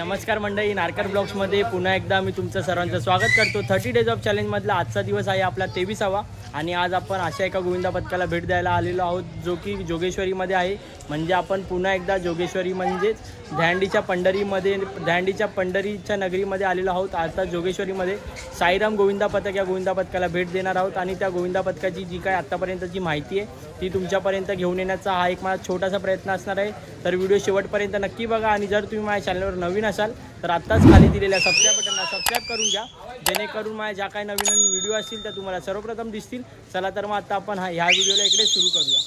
नमस्कार मंडळी, नारकर ब्लॉग्समध्ये पुन्हा एकदा मी तुमचं सर्वांचं स्वागत करतो। 30 डेज ऑफ चॅलेंजमधला आजचा दिवस आहे आपला 23वा आणि आज आपण अशा एका गोविंदा पथकाला भेट द्यायला आलेलो आहोत जो की जोगेश्वरीमध्ये आहे। म्हणजे आपण पुन्हा एकदा जोगेश्वरी म्हणजेच दहीहंडीच्या पंढरीच्या नगरीमध्ये आलेलो आहोत। आता जोगेश्वरीमध्ये साईराम गोविंदा पथक या गोविंदा पथकाला भेट देणार आहोत आणि त्या गोविंदा पथकाची जी काय आत्तापर्यंतची माहिती आहे ती तुमच्यापर्यंत घेऊन येण्याचा हा एक माझा छोटासा प्रयत्न असणार आहे। तर व्हिडिओ शेवटपर्यंत नक्की बघा आणि जर तुम्ही माझ्या चॅनलवर नवीन असाल तर आत्ताच खाली दिलेल्या सबस्क्राईब बटनला सबस्क्राईब करून घ्या, जेणेकरून माझ्या ज्या काही नवीन व्हिडिओ असतील त्या तुम्हाला सर्वप्रथम दिसतील। चला तर मग आता आपण ह्या व्हिडिओला इकडे सुरू करूया।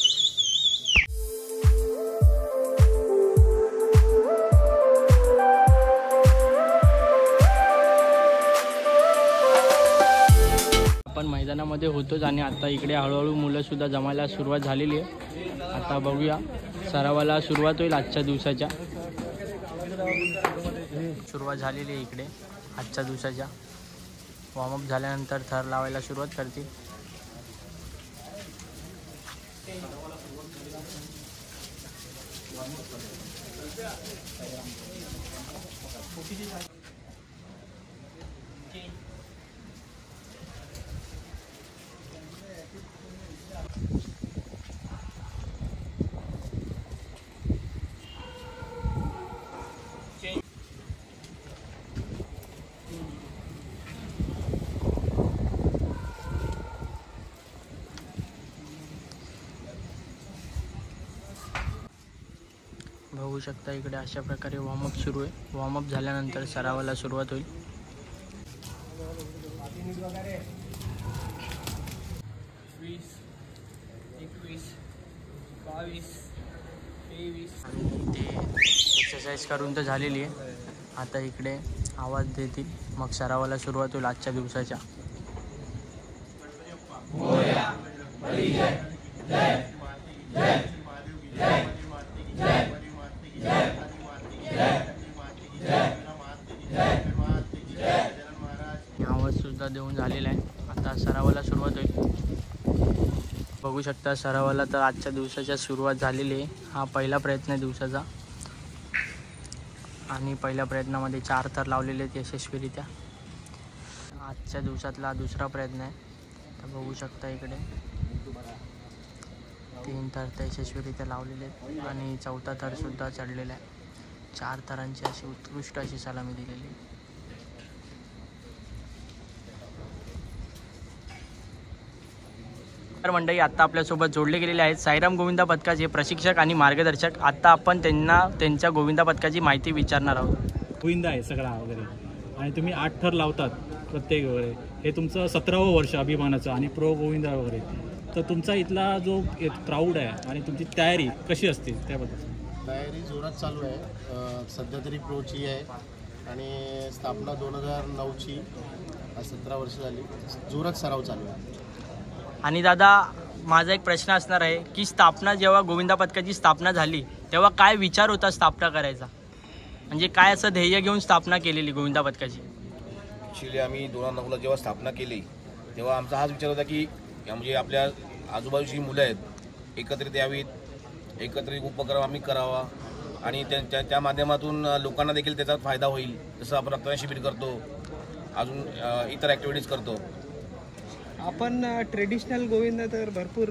आपण मैदानामध्ये होतोच आणि आता इकडे हळूहळू मुलं सुद्धा जमायला सुरुवात झालेली आहे। आता बघूया, सरावाला सुरुवात होईल आजच्या दिवसाच्या। सुरुवात झालेली आहे इकडे आजच्या दिवसाच्या। वॉर्मअप झाल्यानंतर थर लावायला सुरुवात करतील। बघू शकता इकडे अशा प्रकारे वॉर्मअप सुरू आहे। वॉर्मअप झाल्यानंतर सरावाला सुरुवात होईल। 20, 21, 22, 23 आणि ते एक्सरसाइज करून तर झालेली आहे। आता इकडे आवाज देतील, मग सरावाला सुरुवात होईल आजच्या दिवसाच्या। आवाज सुद्धा देऊन झालेला आहे। आता सरावाला सुरुवात होईल। बघू शकता सरावाला तर आजच्या दिवसाच्या सुरुवात झालेली आहे। हा पहिला प्रयत्न आहे दिवसाचा आणि पहिल्या प्रयत्नामध्ये 4 थर लावलेले आहेत यशस्वीरित्या। आजच्या दिवसातला दुसरा प्रयत्न आहे। तर बघू शकता इकडे 3 थर तर यशस्वीरित्या लावलेले आहेत आणि 4था थर सुद्धा चढलेला आहे। 4 थरांची अशी उत्कृष्ट अशी सलामी दिलेली आहे। तर मंडळी आता आपल्यासोबत जोडले गेलेले आहेत साईराम गोविंदा पथकाचे प्रशिक्षक आणि मार्गदर्शक। आता आपण त्यांना त्यांच्या गोविंदा पथकाची माहिती विचारणार आहोत। गोविंदा आहे सगळा वगैरे आणि तुम्ही 8 थर लावतात प्रत्येक वगैरे, हे तुमचं 17वं वर्ष अभिमानाचं आणि प्रो गोविंदा वगैरे। तर तुमचा इथला जो एक क्राऊड आहे आणि तुमची तयारी कशी असते त्याबद्दल? तयारी जोरात चालू आहे। सध्या तरी प्रोची आहे आणि स्थापना 2009ची, 17 वर्ष झाली, जोरात सराव चालू आहे। आणि दादा माझा एक प्रश्न असणार आहे की स्थापना जेव्हा गोविंदा पथकाची स्थापना झाली तेव्हा काय विचार होता स्थापना करायचा, म्हणजे काय असं ध्येय घेऊन स्थापना केलेली गोविंदा पथकाची? ॲक्च्युली आम्ही 2009ला जेव्हा स्थापना केली तेव्हा आमचा हाच विचार होता की म्हणजे आपल्या आजूबाजूची मुलं आहेत एकत्रित यावीत, एकत्रित उपक्रम आम्ही करावा आणि त्या माध्यमातून लोकांना देखील त्याचा फायदा होईल। जसं आपण रक्तदान शिबिर करतो, अजून इतर ॲक्टिव्हिटीज करतो। आपण ट्रेडिशनल गोविंदा तर भरपूर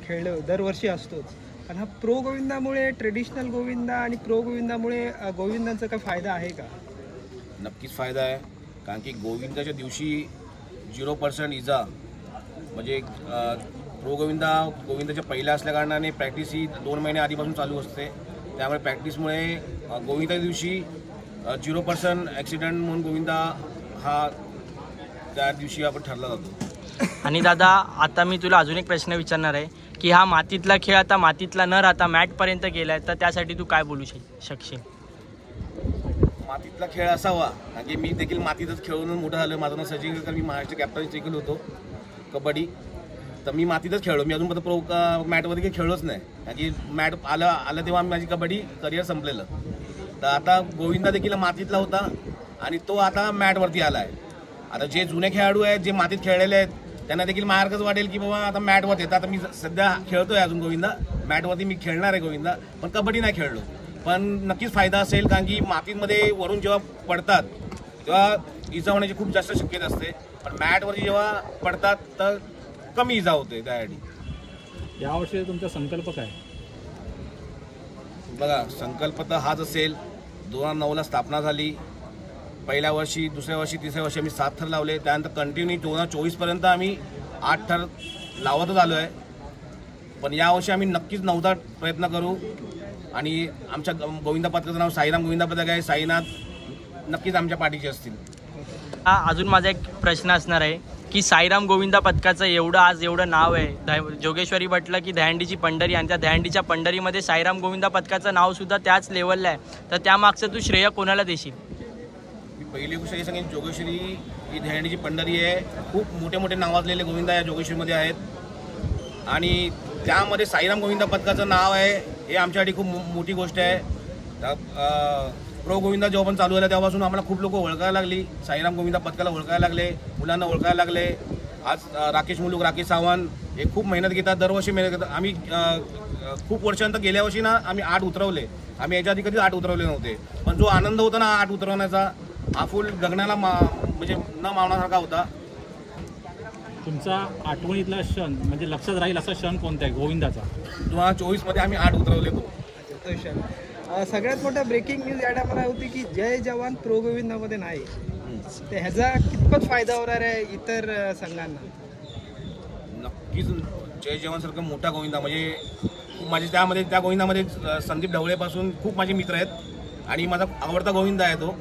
खेळ दरवर्षी असतोच, पण हा प्रो गोविंदामुळे, ट्रेडिशनल गोविंदा आणि प्रो गोविंदामुळे गोविंदांचा काय फायदा आहे का? नक्कीच फायदा आहे, कारण की गोविंदाच्या दिवशी 0% इजा, म्हणजे प्रो गोविंदाच्या पहिल्या असल्याकारणाने प्रॅक्टिस ही 2 महिने आधीपासून चालू असते। त्यामुळे प्रॅक्टिसमुळे गोविंदाच्या दिवशी 0% ॲक्सिडेंट म्हणून गोविंदा हा त्या दिवशी आपण ठरला जातो। आणि दादा आता मी तुला अजून एक प्रश्न विचारणार आहे की हा मातीतला खेळ आता मातीतला न राहता मॅटपर्यंत गेला आहे, तर त्यासाठी तू काय बोलू शकशील? मातीतला खेळ असावा, कारण की मी देखील मातीतच खेळून मोठं झालं। माझं नाव सचिन, मी महाराष्ट्र कॅप्टन देखील होतो कबड्डी, तर मी मातीतच खेळलो। मी अजूनपर्यंत प्रो मॅटमध्ये काही खेळलोच नाही, कारण की मॅट आलं तेव्हा माझी कबड्डी करिअर संपलेलं। तर आता गोविंदा देखील मातीतला होता आणि तो आता मॅटवरती आला आहे। आता जे जुने खेळाडू आहेत, जे मातीत खेळलेले आहेत, त्यांना देखील मार्गच वाटेल की बाबा आता मॅटवर येतात। आता मी सध्या खेळतोय अजून गोविंदा, मॅटवरती मी खेळणार आहे गोविंदा, पण कबड्डी नाही खेळलो। पण नक्कीच फायदा असेल, कारण की मातीमध्ये वरून जेव्हा पडतात तेव्हा इजा होण्याची खूप जास्त शक्यता असते, पण मॅटवरती जेव्हा पडतात तर कमी इजा होते. त्यासाठी यावर्षी तुमचा संकल्प काय? बघा, संकल्प तर हाच असेल. 2009ला स्थापना झाली. पहिल्या वर्षी, दुसऱ्या वर्षी, तिसऱ्या वर्षी आम्ही 7 थर लावले. त्यानंतर कंटिन्यू 2024पर्यंत आम्ही 8 थर लावतच आलो आहे. पण यावर्षी आम्ही नक्कीच 9चा प्रयत्न करू. आणि आमच्या गोविंदा पथकाचं नाव साईराम गोविंदा पथक आहे. साईनाथ नक्कीच आमच्या पाठीचे असतील. अजून माझा एक प्रश्न असणार आहे की साईराम गोविंदा पथकाचं एवढं नाव आहे. जोगेश्वरी म्हटलं की दहीहंडीची पंढरी, आणि त्या दहीहंडीच्या पंढरीमध्ये साईराम गोविंदा पथकाचं नावसुद्धा त्याच लेवलला आहे. तर त्यामागचं तू श्रेय कोणाला देशील? मी पहिली गोष्ट हे सांगेन, जोगेश्वरी ही दहीहंडीची पंढरी आहे. खूप मोठे मोठे नावाजलेले गोविंदा या जोगेश्वरीमध्ये आहेत. आणि त्यामध्ये साईराम गोविंदा पथकाचं नाव आहे, हे आमच्यासाठी खूप मोठी गोष्ट आहे. प्रो गोविंदा जेव्हा पण चालू झाला तेव्हापासून आम्हाला खूप लोक ओळखायला लागली. साईराम गोविंदा पथकाला ओळखायला लागले, मुलांना ओळखायला लागले. आज राकेश मुलूक, राकेश सावंत हे खूप मेहनत घेतात, दरवर्षी मेहनत घेतात. आम्ही खूप वर्षांतर गेल्या वर्षी ना आम्ही 8 उतरवले. आम्ही याच्या आधी कधीच 8 उतरवले नव्हते. पण जो आनंद होता ना 8 उतरवण्याचा, हा फुल गगनाला म्हणजे न मावण्यासारखा होता. तुमचा आठवणीतला क्षण म्हणजे लक्षात राहील असा क्षण कोणता आहे गोविंदाचा? 2024मध्ये आम्ही 8 उतरवले. तो क्षण सगळ्यात मोठा ब्रेकिंग न्यूज या टायमाला होती की जय जवान प्रो गोविंदामध्ये नाही. ते ह्याचा कितपत फायदा होणार आहे इतर संघांना? नक्कीच जय जवानसारखं मोठा गोविंदा म्हणजे माझे त्या गोविंदामध्ये संदीप ढवळेपासून खूप माझे मित्र आहेत आणि माझा आवडता गोविंदा आहे तो.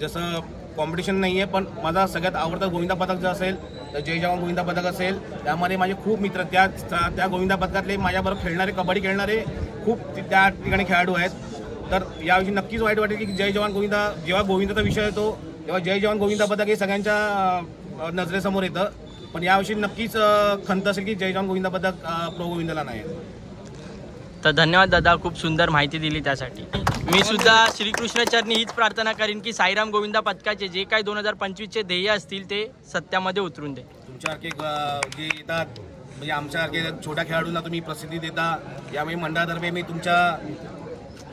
जसं कॉम्पिटिशन नाही आहे, पण माझा सगळ्यात आवडता गोविंदा पथक जर असेल तर जय जवान गोविंदा पथक असेल. त्यामध्ये माझे खूप मित्र त्या गोविंदा पथकातले माझ्याबरोबर खेळणारे, कबड्डी खेळणारे खूप त्या ठिकाणी खेळाडू आहेत. तर याविषयी नक्कीच वाईट वाटेल की जय जवान गोविंदा, जेव्हा गोविंदाचा विषय येतो तेव्हा जय जवान गोविंदा पथक हे सगळ्यांच्या नजरेसमोर येतं. पण याविषयी नक्कीच खंत असेल की जय जवान गोविंदा पथक प्रो गोविंदाला नाही. तर धन्यवाद दादा, खूप सुंदर माहिती दिली त्यासाठी. मी सुद्धा श्रीकृष्णचरणी हीच प्रार्थना करीन की साईराम गोविंदा पथकाचे जे काही 2025चे ध्येय असतील ते सत्यामध्ये उतरून दे. तुमच्यासारखे जे येतात म्हणजे आमच्यासारखे छोट्या खेळाडूंना तुम्ही प्रसिद्धी देता, यामुळे मंडळातर्फे मी तुमच्या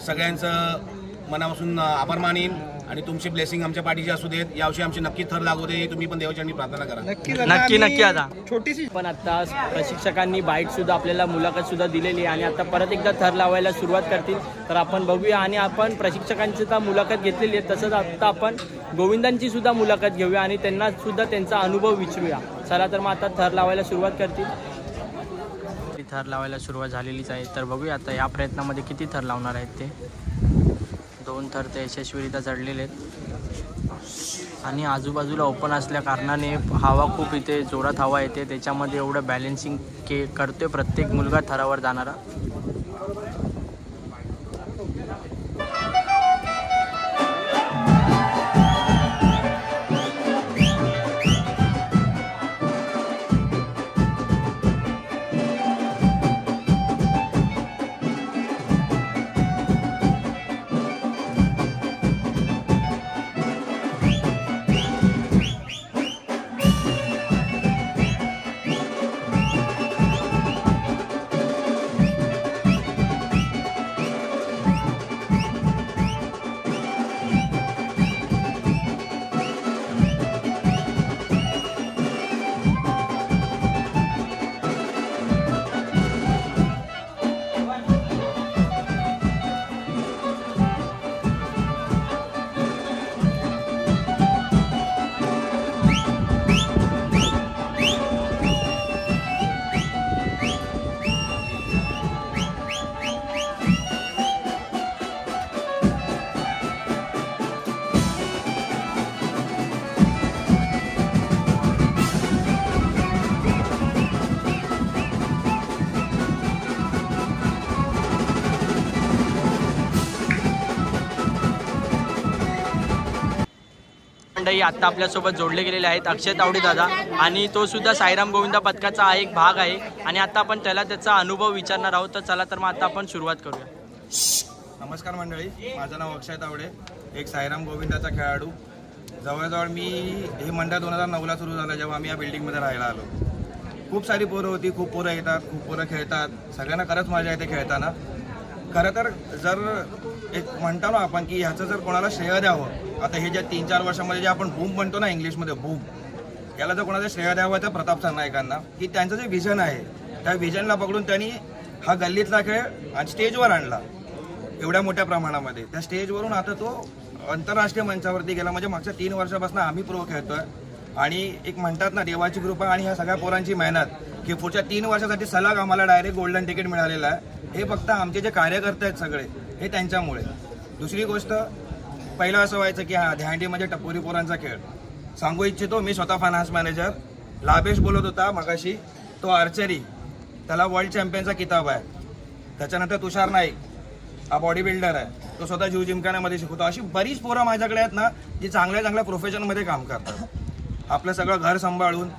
सगळ्यांचं मनापासून आभार मानीन. आणि तुमची ब्लेसिंग आमच्या पाठीची असू देत. यावर्षी आमची नक्की थर लागू दे, तुम्ही पण देवाची प्रार्थना करा. नक्की आता छोटीशी पण आता प्रशिक्षकांनी बाईट सुद्धा आपल्याला मुलाखत सुद्धा दिलेली आहे आणि आता परत एकदा थर लावायला सुरुवात करतील. तर आपण बघूया आणि आपण प्रशिक्षकांची तर मुलाखत घेतलेली आहे, तसंच आता आपण गोविंदांची सुद्धा मुलाखत घेऊया आणि त्यांना सुद्धा त्यांचा अनुभव विचारूया. चला तर मग आता थर लावायला सुरुवात करतील. थर लावायला सुरुवात झालेलीच आहे. तर बघूया आता या प्रयत्नामध्ये किती थर लावणार आहेत ते. 2 थर ते यशस्वीरित्या चढलेले आहेत आणि आजूबाजूला ओपन असल्या कारणाने हवा खूप इथे जोरात हवा येते. त्याच्यामध्ये एवढं बॅलेन्सिंग करतोय प्रत्येक मुलगा थरावर जाणारा. मंडळी आत्ता आपल्यासोबत जोडले गेलेले आहेत अक्षय तावडे दादा आणि तो सुद्धा साईराम गोविंदा पथकाचा हा एक भाग आहे आणि आता आपण त्याला त्याचा अनुभव विचारणार आहोत. तर चला तर मग आता आपण सुरुवात करूया. नमस्कार मंडळी, माझं नाव अक्षय तावडे, एक साईराम गोविंदाचा खेळाडू. जवळजवळ मी हे मंडळ 2009ला सुरू झालं जेव्हा आम्ही या बिल्डिंगमध्ये राहायला आलो. खूप सारी पोरं होती, खूप पोरं येतात, खूप पोरं खेळतात. सगळ्यांना खरंच मजा येते खेळताना. खरं तर जर एक म्हणतो ना आपण की ह्याचं जर कोणाला श्रेय द्यावं, आता हे जे 3-4 वर्षामध्ये जे आपण बूम म्हणतो ना इंग्लिशमध्ये बूम, याला जर कोणाला श्रेय द्यावं तर प्रताप सरनाईकांना, की त्यांचं जे विजन आहे त्या विजनला पकडून त्यांनी हा गल्लीतला खेळ स्टेजवर आणला एवढ्या मोठ्या प्रमाणामध्ये. त्या स्टेजवरून आता तो आंतरराष्ट्रीय मंचावरती गेला. म्हणजे मागच्या 3 वर्षापासून आम्ही प्रो खेळतोय आणि एक म्हणतात ना देवाची कृपा आणि ह्या सगळ्या पोरांची मेहनत की पुढच्या 3 वर्षासाठी सलग आम्हाला डायरेक्ट गोल्डन तिकीट मिळालेलं आहे. हे फक्त आमचे जे कार्यकर्ते आहेत सगळे हे त्यांच्यामुळे. दुसरी गोष्ट, पहिलं असं व्हायचं की हा दहीहंडी म्हणजे टपोरी पोरांचा खेळ. सांगू इच्छितो, मी स्वतः फायनान्स मॅनेजर, लाभेश बोलत होता मगाशी, तो आर्चरी, त्याला वर्ल्ड चॅम्पियनचा किताब आहे. त्याच्यानंतर तुषार नाईक हा बॉडी बिल्डर आहे, तो स्वतः जीव जिमखान्यामध्ये शिकवतो. अशी बरीच पोरं माझ्याकडे आहेत ना जी चांगल्या चांगल्या प्रोफेशनमध्ये काम करतात. आपलं सगळं घर सांभाळून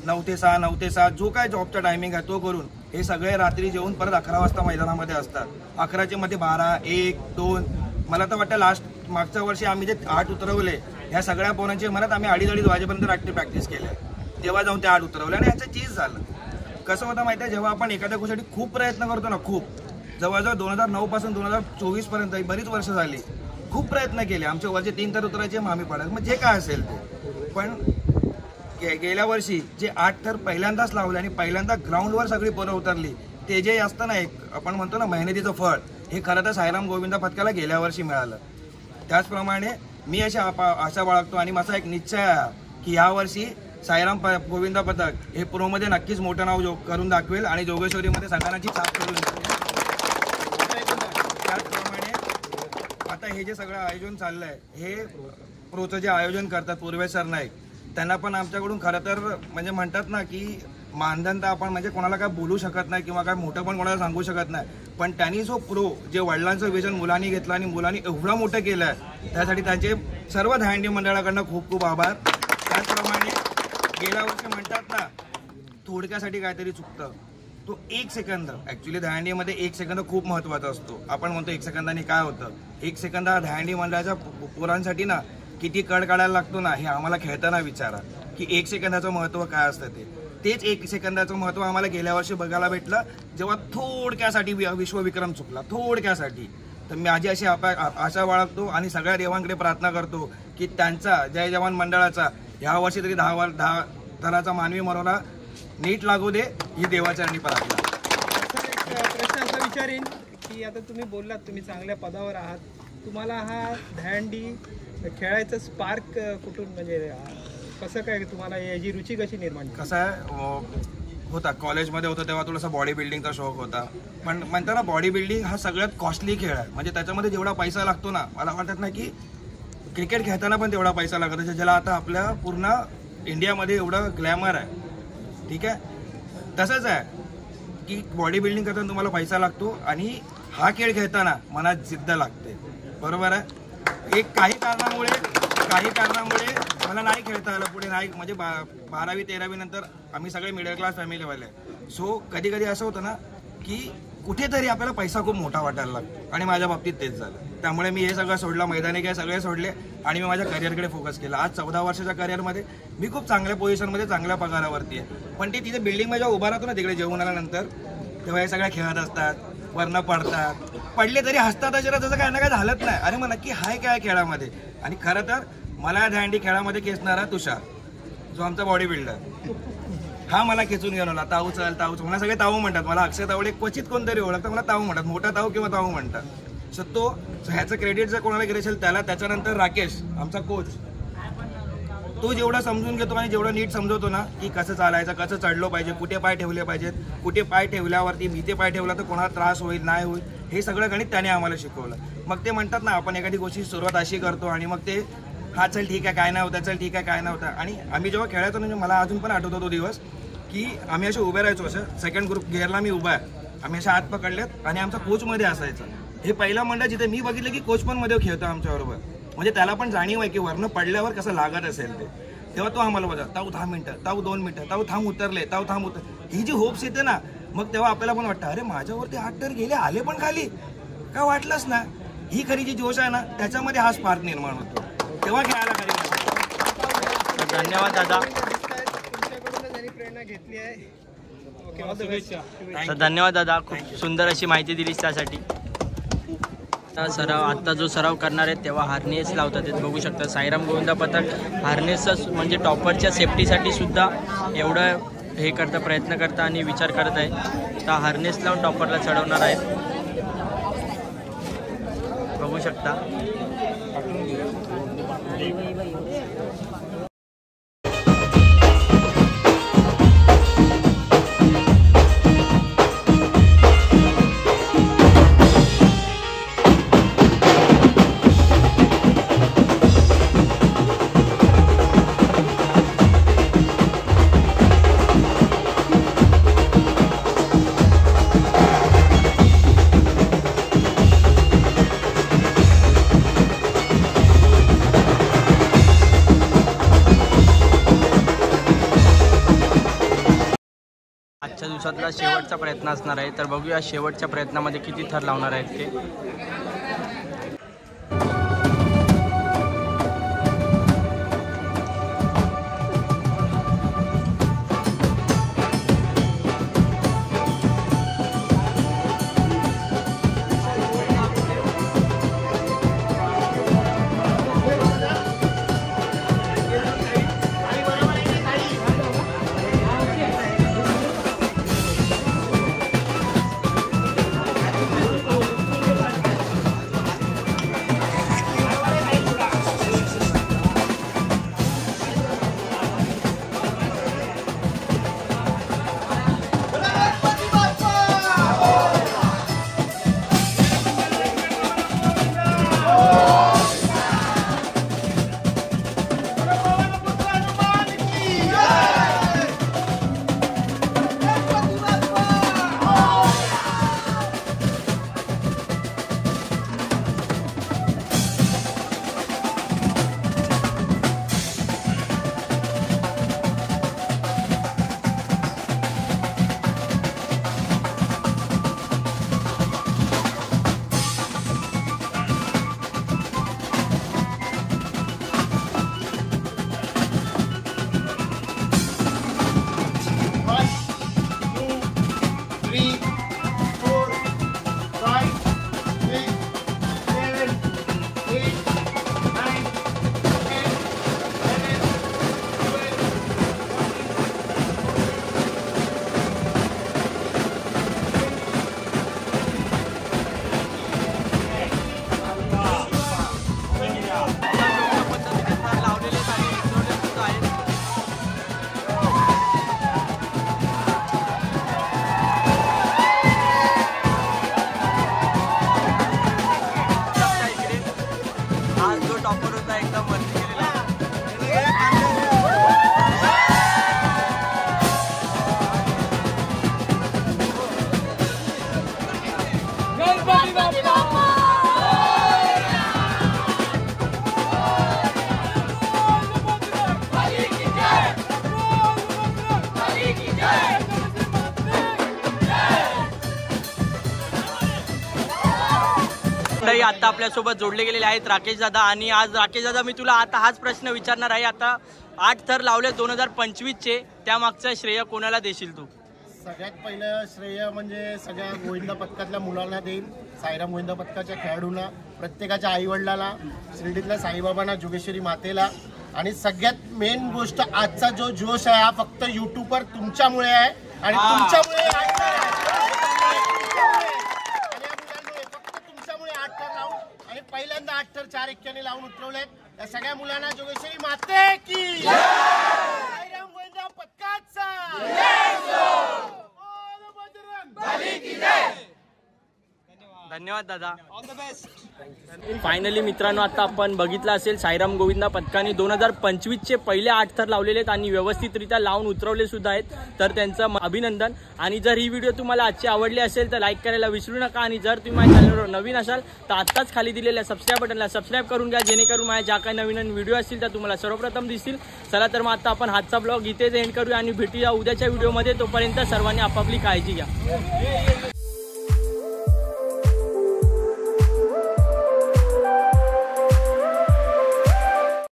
9 ते 6 9 ते 7 जो काय जॉबचा टायमिंग आहे तो करून हे सगळे रात्री जेवून परत 11 वाजता मैदानामध्ये असतात. 11च्या मध्ये 12, 1, 2, मला तर वाटतं मागच्या वर्षी आम्ही जे 8 उतरवले ह्या सगळ्या पोरांची म्हणत आम्ही 2:30 वाजेपर्यंत रात्री प्रॅक्टिस केल्या, तेव्हा जाऊन ते 8 उतरवले. आणि ह्याचं चीज झालं. कसं होतं माहिती आहे, जेव्हा आपण एखाद्या गोष्टीसाठी खूप प्रयत्न करतो ना, खूप जवळजवळ 2009 पासून 2024 पर्यंत बरीच वर्ष झाली, खूप प्रयत्न केले. आमच्या वरचे 3 तर उतरायचे, आम्ही पडायचं, मग जे काय असेल ते. पण गेल्या वर्षी जे 8 थर पहिल्यांदाच लावले आणि पहिल्यांदा ग्राउंडवर सगळी पोरं उतरली, ते जे असतं ना एक आपण म्हणतो ना मेहनतीचं फळ, हे खरं तर साईराम गोविंदा पथकाला गेल्या वर्षी मिळालं. त्याचप्रमाणे मी अशी आशा बाळगतो आणि माझा एक निश्चय आहे की यावर्षी साईराम गोविंदा पथक हे प्रोमध्ये नक्कीच मोठं नाव करून दाखवेल आणि जोगेश्वरीमध्ये संघाची छाप करून दाखवेल. त्याचप्रमाणे आता हे जे सगळं आयोजन चाललं आहे हे प्रोचं जे आयोजन करतात पूर्वेश सरनाईक, त्यांना पण आमच्याकडून खरं तर म्हणजे म्हणतात ना की मानधन तर आपण म्हणजे कोणाला काय बोलू शकत नाही किंवा काय मोठं पण कोणाला सांगू शकत नाही, पण त्यांनी जो प्रो जे वडिलांचं विजन मुलांनी घेतलं आणि मुलांनी एवढं मोठं केलं आहे त्यासाठी त्यांचे सर्व दहीहंडी मंडळाकडनं खूप खूप आभार. त्याचप्रमाणे गेल्या वर्षी म्हणतात ना थोडक्यासाठी काहीतरी चुकतं, तो 1 सेकंद, ॲक्च्युली दहीहंडीमध्ये 1 सेकंद खूप महत्त्वाचा असतो. आपण म्हणतो 1 सेकंदाने काय होतं, 1 सेकंद दहीहंडी मंडळाच्या पोरांसाठी ना किती कड काढायला लागतो ना हे आम्हाला खेळताना विचारा की 1 सेकंदाचं महत्त्व काय असतं ते. तेच 1 सेकंदाचं महत्त्व आम्हाला गेल्या वर्षी बघायला भेटलं जेव्हा थोडक्यासाठी विश्वविक्रम चुकला, थोडक्यासाठी. तर मी माझी अशी आशा बाळगतो आणि सगळ्या देवांकडे प्रार्थना करतो की त्यांचा जय जवान मंडळाचा ह्या वर्षी तरी 10 थराचा मानवी मनोरा नीट लागू दे ही देवाचरणी प्रार्थना. प्रश्न असा विचारेन की आता तुम्ही बोललात तुम्ही चांगल्या पदावर आहात, तुम्हाला हा दहीहंडी खेळायचं स्पार्क कुठून म्हणजे कसं काय तुम्हाला याची रुची कशी निर्माण? कसं आहे होता कॉलेजमध्ये होतं तेव्हा थोडासा बॉडी बिल्डिंगचा शौक होता, पण म्हणता ना बॉडी बिल्डिंग हा सगळ्यात कॉस्टली खेळ आहे. म्हणजे त्याच्यामध्ये जेवढा पैसा लागतो ना, मला वाटत नाही की क्रिकेट खेळताना पण तेवढा पैसा लागतो ज्याला आता आपल्या पूर्ण इंडियामध्ये एवढं ग्लॅमर आहे. ठीक आहे, तसंच आहे की बॉडी बिल्डिंग करताना तुम्हाला पैसा लागतो आणि हा खेळ खेळताना मनात जिद्द लागते. बरोबर आहे. एक काही कारणामुळे मला नाही खेळता आलं पुढे, नाही म्हणजे 12वी 13वी नंतर आम्ही सगळे मिडल क्लास फॅमिलीवाले. सो कधी कधी असं होतं ना की कुठेतरी आपल्याला पैसा खूप मोठा वाटायला लागतो आणि माझ्या बाबतीत तेच झालं. त्यामुळे मी हे सगळं सोडलं, मैदानी खेळ सगळे सोडले आणि मी माझ्या करिअरकडे फोकस केला. आज 14 वर्षाच्या करिअरमध्ये मी खूप चांगल्या पोझिशनमध्ये चांगल्या पगारावरती आहे. पण ते तिथे बिल्डिंगमध्ये जेव्हा उभा राहतो ना तिकडे जेवून आल्यानंतर, तेव्हा हे सगळ्या खेळत असतात, वरनं पडतात, पडले तरी हसतात अजरा, जसं काय ना काय झालंच नाही. अरे मग नक्की हाय काय खेळामध्ये. आणि खरं तर मला दहीहंडी खेळामध्ये खेचणारा तुषार जो आमचा बॉडी बिल्डर, हा मला खेचून घेऊन आला. ताऊ चल ताऊ चल, मला सगळे ताऊ म्हणतात. मला अक्षय तावडे क्वचित कोणतरी ओळखतात, मला ताऊ म्हणतात, मोठा ताऊ किंवा ताऊ म्हणतात. सो तो ह्याचं क्रेडिट जर कोणाला गेलं असेल त्याला. त्याच्यानंतर राकेश आमचा कोच, तो जेवढा समजून घेतो आणि जेवढा नीट समजवतो ना की कसं चालायचं, कसं चढलो पाहिजे, कुठे पाय ठेवले पाहिजेत, कुठे पाय ठेवल्यावरती मी ते पाय ठेवला तर कोणाला त्रास होईल नाही होईल, हे सगळं गणित त्याने आम्हाला शिकवलं. मग ते म्हणतात ना आपण एखादी गोष्टी सुरुवात अशी करतो आणि मग ते हा चल ठीक आहे काय नाही होतं, चल ठीक आहे काय नाही होतं. आणि आम्ही जेव्हा खेळायचो म्हणजे मला अजून पण आठवतो तो दिवस की आम्ही असे उभे राहायचो, असं सेकंड ग्रुप गिअरला मी उभा आहे, आम्ही असे हात पकडलेत आणि आमचा कोचमध्ये असायचा. हे पहिला मंडळ जिथे मी बघितलं की कोच पण मध्ये खेळतो आमच्याबरोबर, म्हणजे त्याला पण जाणीव आहे की वरनं पडल्यावर कसं लागत असेल ते. तेव्हा तो आम्हाला बघा ताऊ 10 मिनिटं, ताऊ 2 मिनिटं, ताऊ थांब उतरले, ताऊ थांब उतर, ही जी होप्स येते ना, मग तेव्हा आपल्याला पण वाटतं अरे माझ्यावरती 8 तर गेले, आले पण खाली, काय वाटलंच ना. ही खरी जी जोश आहे ना त्याच्यामध्ये हा स्पार्क निर्माण होतो, तेव्हा खेळायला खरी. धन्यवाद दादा. तुमच्याकडून त्यांनी प्रेरणा घेतली आहे. ओके, धन्यवाद दादा, खूप सुंदर अशी माहिती दिलीस त्यासाठी. सराव आत्ता जो सराव करणार आहेत तेव्हा हार्नेस लावतात. बघू शकता साईराम गोविंदा पथक हार्नेसचं म्हणजे टॉपरच्या सेफ्टीसाठी सुद्धा एवढं हे करता प्रयत्न करता आणि विचार करत आहे. तर हार्नेस लावून टॉपरला चढवणार आहेत. बघू शकता. आजच्या दिवसातला शेवटचा प्रयत्न असणार आहे. तर बघूया शेवटच्या प्रयत्नामध्ये किती थर लावणार आहेत ते. आता आपल्यासोबत जोडले गेलेले आहेत राकेश दादा. आणि आज राकेश दादा मी तुला आता हाच प्रश्न विचारणार आहे. आता 8 थर लावले 2025चे, त्यामागचं श्रेय कोणाला देशील तू? सगळ्यात पहिलं श्रेय म्हणजे सगळ्या गोविंदा पथकातल्या मुलांना देईल. साईराम गोविंदा पथकाच्या खेळाडूंना, प्रत्येकाच्या आईवडिलाला, शिर्डीतल्या साईबाबांना, जोगेश्वरी मातेला. आणि सगळ्यात मेन गोष्ट आजचा जो जोश आहे हा फक्त युट्यूबवर तुमच्यामुळे आहे आणि तुमच्यामुळे आणि पहिल्यांदा 8 थर 4 एक्क्याने लावून उतरवलेत. त्या सगळ्या मुलांना जोगेश्वरी माते की साईराम गोविंदा पथकाचा धन्यवाद दादा. All the best. फायनली मित्रांनो आता आपण बघितलं असेल साईराम गोविंदा पथकाने 2025चे पहिले 8 थर लावलेले आहेत आणि व्यवस्थितरित्या लावून उतरवले सुद्धा आहेत. तर त्यांचं अभिनंदन. आणि जर ही व्हिडिओ तुम्हाला आजची आवडली असेल तर लाईक करायला विसरू नका. आणि जर तुम्ही माझ्या चॅनलवर नवीन असाल तर आत्ताच खाली दिलेल्या सबस्क्राईब बटनला सबस्क्राईब करून घ्या, जेणेकरून माझ्या ज्या काही नवीन व्हिडिओ असतील त्या तुम्हाला सर्वप्रथम दिसतील. चला तर मग आता आपण हातचा ब्लॉग इथेच एंड करूया आणि भेटूया उद्याच्या व्हिडिओमध्ये. तोपर्यंत सर्वांनी आपापली काळजी घ्या.